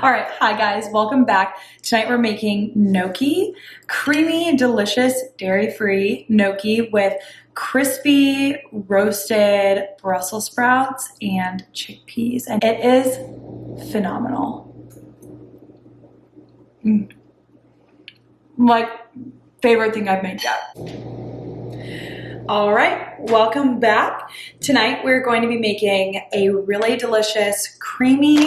All right, hi guys, welcome back. Tonight we're making gnocchi, creamy, delicious, dairy-free gnocchi with crispy roasted Brussels sprouts and chickpeas, and it is phenomenal. Like, favorite thing I've made yet. All right, welcome back. Tonight we're going to be making a really delicious, creamy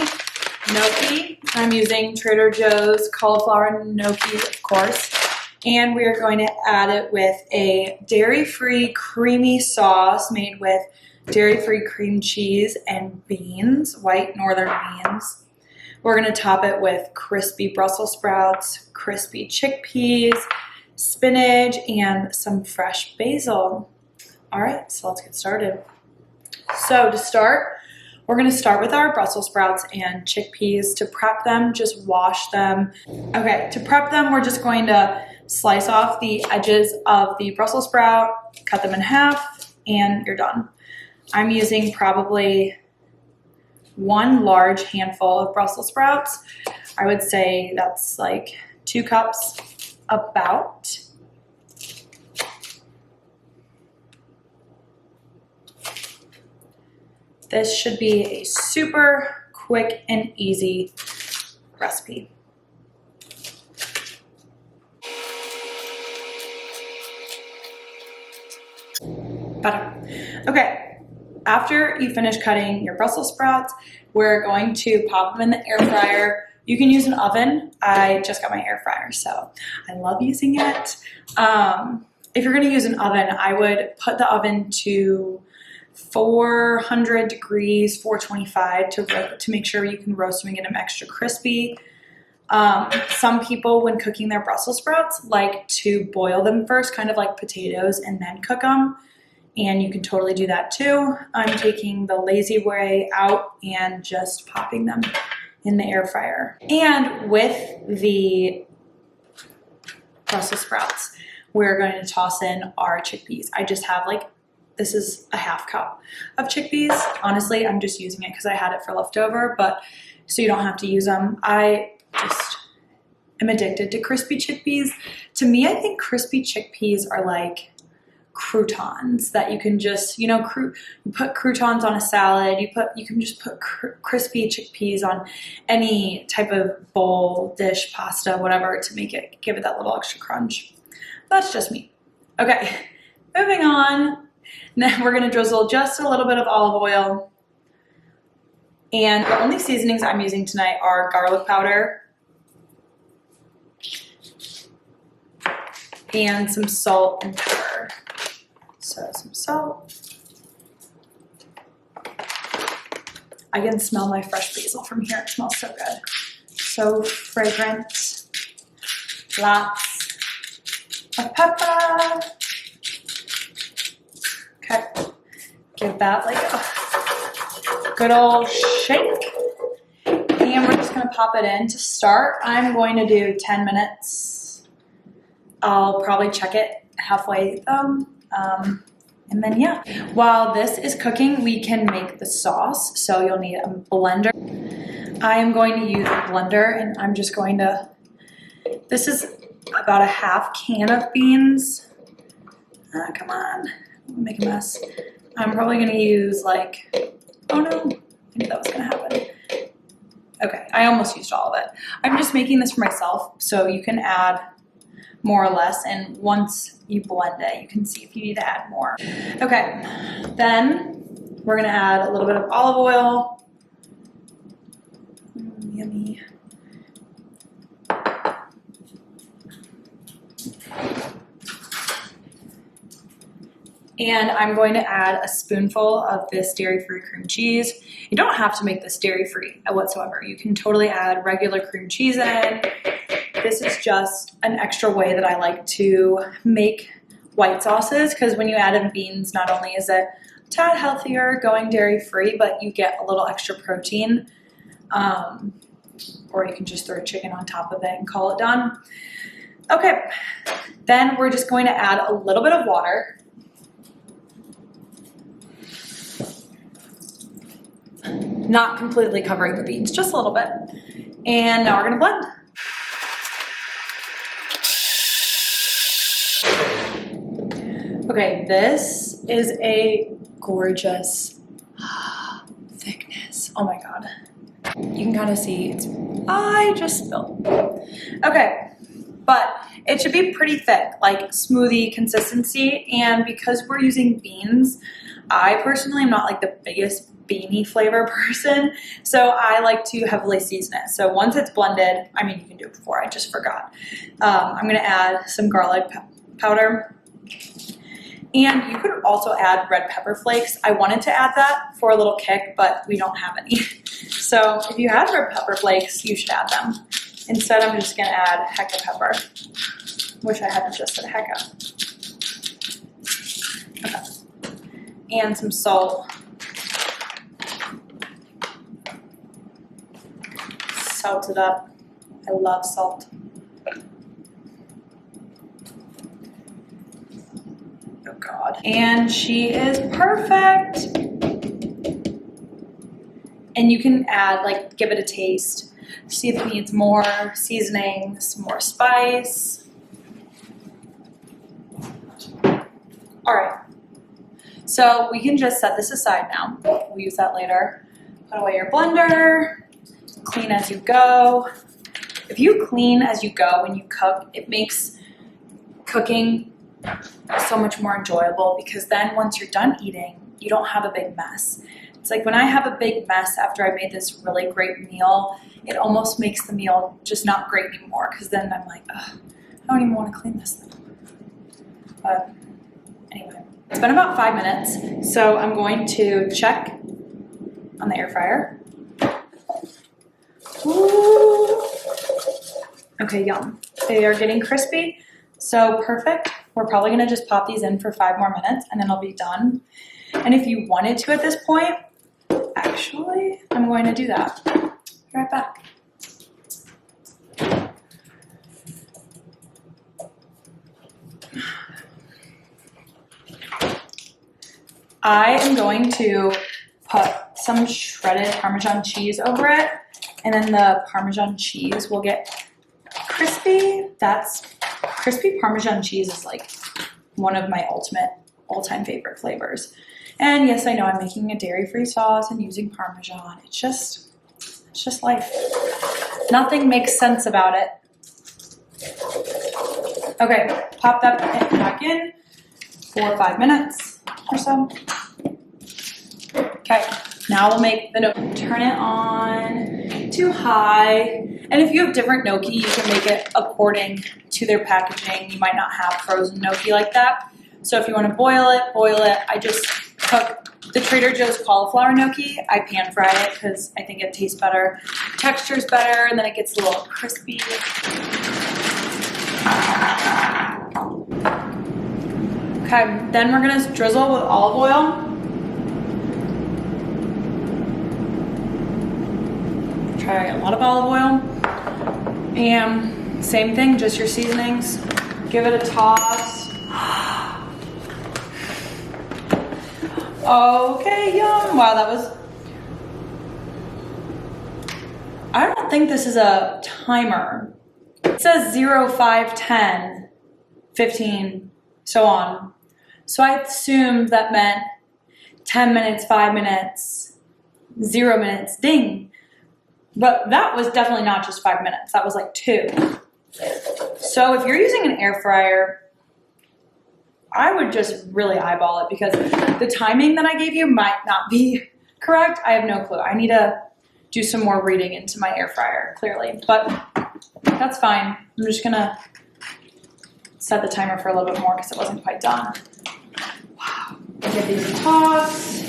gnocchi. I'm using Trader Joe's cauliflower gnocchi, of course, and we're going to add it with a dairy-free creamy sauce made with dairy-free cream cheese and beans, white northern beans. We're going to top it with crispy Brussels sprouts, crispy chickpeas, spinach, and some fresh basil. All right, so let's get started. So to start, we're going to start with our Brussels sprouts and chickpeas. To prep them, just wash them. Okay, to prep them, we're just going to slice off the edges of the Brussels sprout, cut them in half, and you're done. I'm using probably one large handful of Brussels sprouts. I would say that's like 2 cups about. This should be a super quick and easy recipe. Butter. Okay, after you finish cutting your Brussels sprouts, we're going to pop them in the air fryer. You can use an oven. I just got my air fryer, so I love using it. If you're gonna use an oven, I would put the oven to 400 degrees, 425 to make sure you can roast them and get them extra crispy. Some people, when cooking their Brussels sprouts, like to boil them first, kind of like potatoes, and then cook them. And you can totally do that too. I'm taking the lazy way out and just popping them in the air fryer. And with the Brussels sprouts, we're going to toss in our chickpeas. I just have this is a half cup of chickpeas. Honestly, I'm just using it because I had it for leftover, but so you don't have to use them. I just am addicted to crispy chickpeas. To me, I think crispy chickpeas are like croutons that you can just, you put croutons on a salad. You can just put crispy chickpeas on any type of bowl, dish, pasta, whatever, to give it that little extra crunch. That's just me. Okay, moving on. Now we're going to drizzle just a little bit of olive oil. And the only seasonings I'm using tonight are garlic powder and some salt and pepper. So some salt. I can smell my fresh basil from here. It smells so good. So fragrant. Lots of pepper. Okay, give that like a good old shake. And we're just gonna pop it in. To start, I'm going to do 10 minutes. I'll probably check it halfway though. And then yeah, while this is cooking, we can make the sauce. So you'll need a blender. I am going to use a blender, and I'm just going to, this is about a half can of beans. Come on. Make a mess. I'm probably gonna use oh no, I knew that was gonna happen. Okay, I almost used all of it. I'm just making this for myself, so you can add more or less, and once you blend it, you can see if you need to add more. Okay, then we're gonna add a little bit of olive oil. Yummy. And I'm going to add a spoonful of this dairy-free cream cheese. You don't have to make this dairy-free whatsoever. You can totally add regular cream cheese in. This is just an extra way that I like to make white sauces, because when you add in beans, not only is it a tad healthier going dairy-free, but you get a little extra protein. Or you can just throw chicken on top of it and call it done. Okay, then we're just going to add a little bit of water. Not completely covering the beans, just a little bit. And now we're gonna blend. Okay, this is a gorgeous thickness. Oh my God. You can kind of see I just spilled. Okay, but it should be pretty thick, like smoothie consistency. And because we're using beans, I personally am not like the biggest beany flavor person, so I like to heavily season it. So once it's blended, I mean, you can do it before, I just forgot. I'm gonna add some garlic powder. And you could also add red pepper flakes. I wanted to add that for a little kick, but we don't have any. So if you have red pepper flakes, you should add them. Instead, I'm just gonna add hecka pepper. Wish I hadn't just said hecka. Okay. And some salt. Salt it up. I love salt. Oh God. And she is perfect. And you can add, like, give it a taste. See if it needs more seasoning, some more spice. All right. So we can just set this aside now. We'll use that later. Put away your blender. Clean as you go. If you clean as you go when you cook, it makes cooking so much more enjoyable, because then once you're done eating, you don't have a big mess. It's like when I have a big mess after I made this really great meal, it almost makes the meal just not great anymore, because then I'm like, ugh, I don't even want to clean this thing. But anyway, it's been about 5 minutes, so I'm going to check on the air fryer. Ooh. Okay, yum. They are getting crispy, so perfect. We're probably gonna just pop these in for 5 more minutes and then I'll be done. And if you wanted to at this point, actually, I'm going to do that. Be right back. I am going to put some shredded Parmesan cheese over it, and then the Parmesan cheese will get crispy. Crispy Parmesan cheese is like one of my ultimate all-time favorite flavors. And yes, I know I'm making a dairy-free sauce and using Parmesan. It's just life. Nothing makes sense about it. Okay, pop that back in for 5 minutes or so. Okay, now we'll make the gnocchi. Turn it on to high. And if you have different gnocchi, you can make it according to their packaging. You might not have frozen gnocchi like that. So if you want to boil it, boil it. I just cook the Trader Joe's cauliflower gnocchi. I pan fry it because I think it tastes better. Texture's better, and then it gets a little crispy. Okay, then we're gonna drizzle with olive oil. Try a lot of olive oil. And same thing, just your seasonings. Give it a toss. Okay, yum. Wow, that was... I don't think this is a timer. It says 0, 5, 10, 15, so on. So I assumed that meant 10 minutes, 5 minutes, 0 minutes, ding. But that was definitely not just 5 minutes. That was like 2. So if you're using an air fryer, I would just really eyeball it, because the timing that I gave you might not be correct. I have no clue. I need to do some more reading into my air fryer, clearly. But that's fine. I'm just gonna set the timer for a little bit more because it wasn't quite done. Wow. Give these a toss.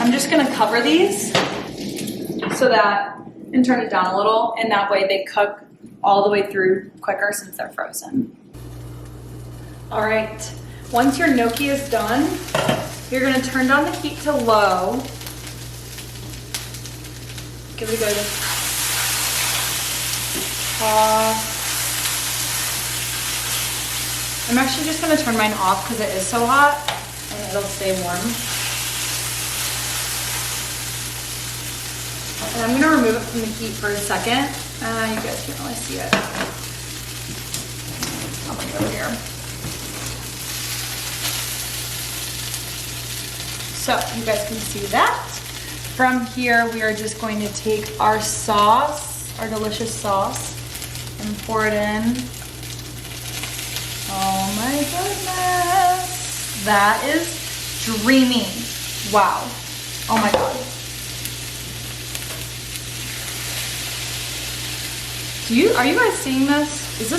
I'm just gonna cover these so that, and turn it down a little, and that way they cook all the way through quicker since they're frozen. All right, once your gnocchi is done, you're gonna turn down the heat to low. Give it a good toss. I'm actually just gonna turn mine off because it is so hot and it'll stay warm. And I'm gonna remove it from the heat for a second. You guys can't really see it. I'll bring it over here. So you guys can see that. From here, we are just going to take our sauce, our delicious sauce, and pour it in. Oh my goodness. That is dreamy. Wow. Oh my God. Are you guys seeing this? Is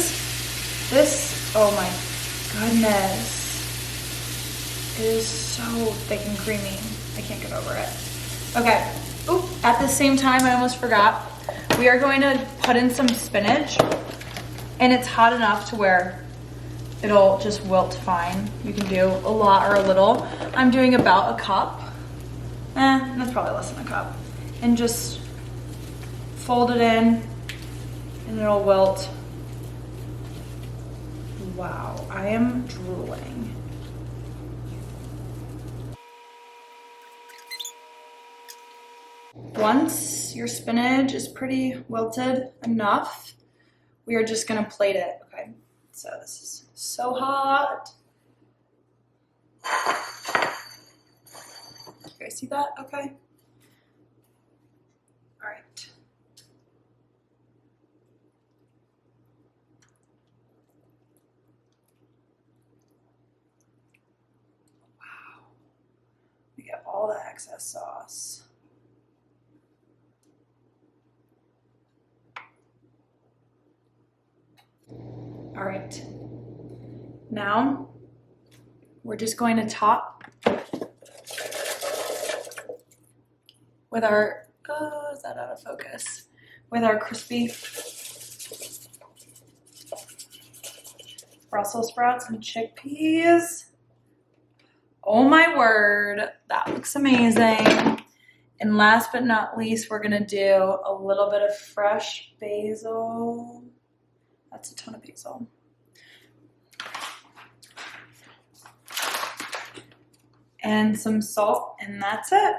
this, oh my goodness. It is so thick and creamy. I can't get over it. Okay. Oop, at the same time, I almost forgot. We are going to put in some spinach, and it's hot enough to where it'll just wilt fine. You can do a lot or a little. I'm doing about a cup. That's probably less than a cup. And just fold it in, and it'll wilt. Wow, I am drooling. Once your spinach is pretty wilted enough, we are just gonna plate it, okay? So this is so hot. You guys see that? Okay. All right. Wow. We get all the excess sauce. All right, now we're just going to top with our, oh, is that out of focus? With our crispy Brussels sprouts and chickpeas. Oh my word, that looks amazing. And last but not least, we're gonna do a little bit of fresh basil. That's a ton of basil. And some salt, and that's it.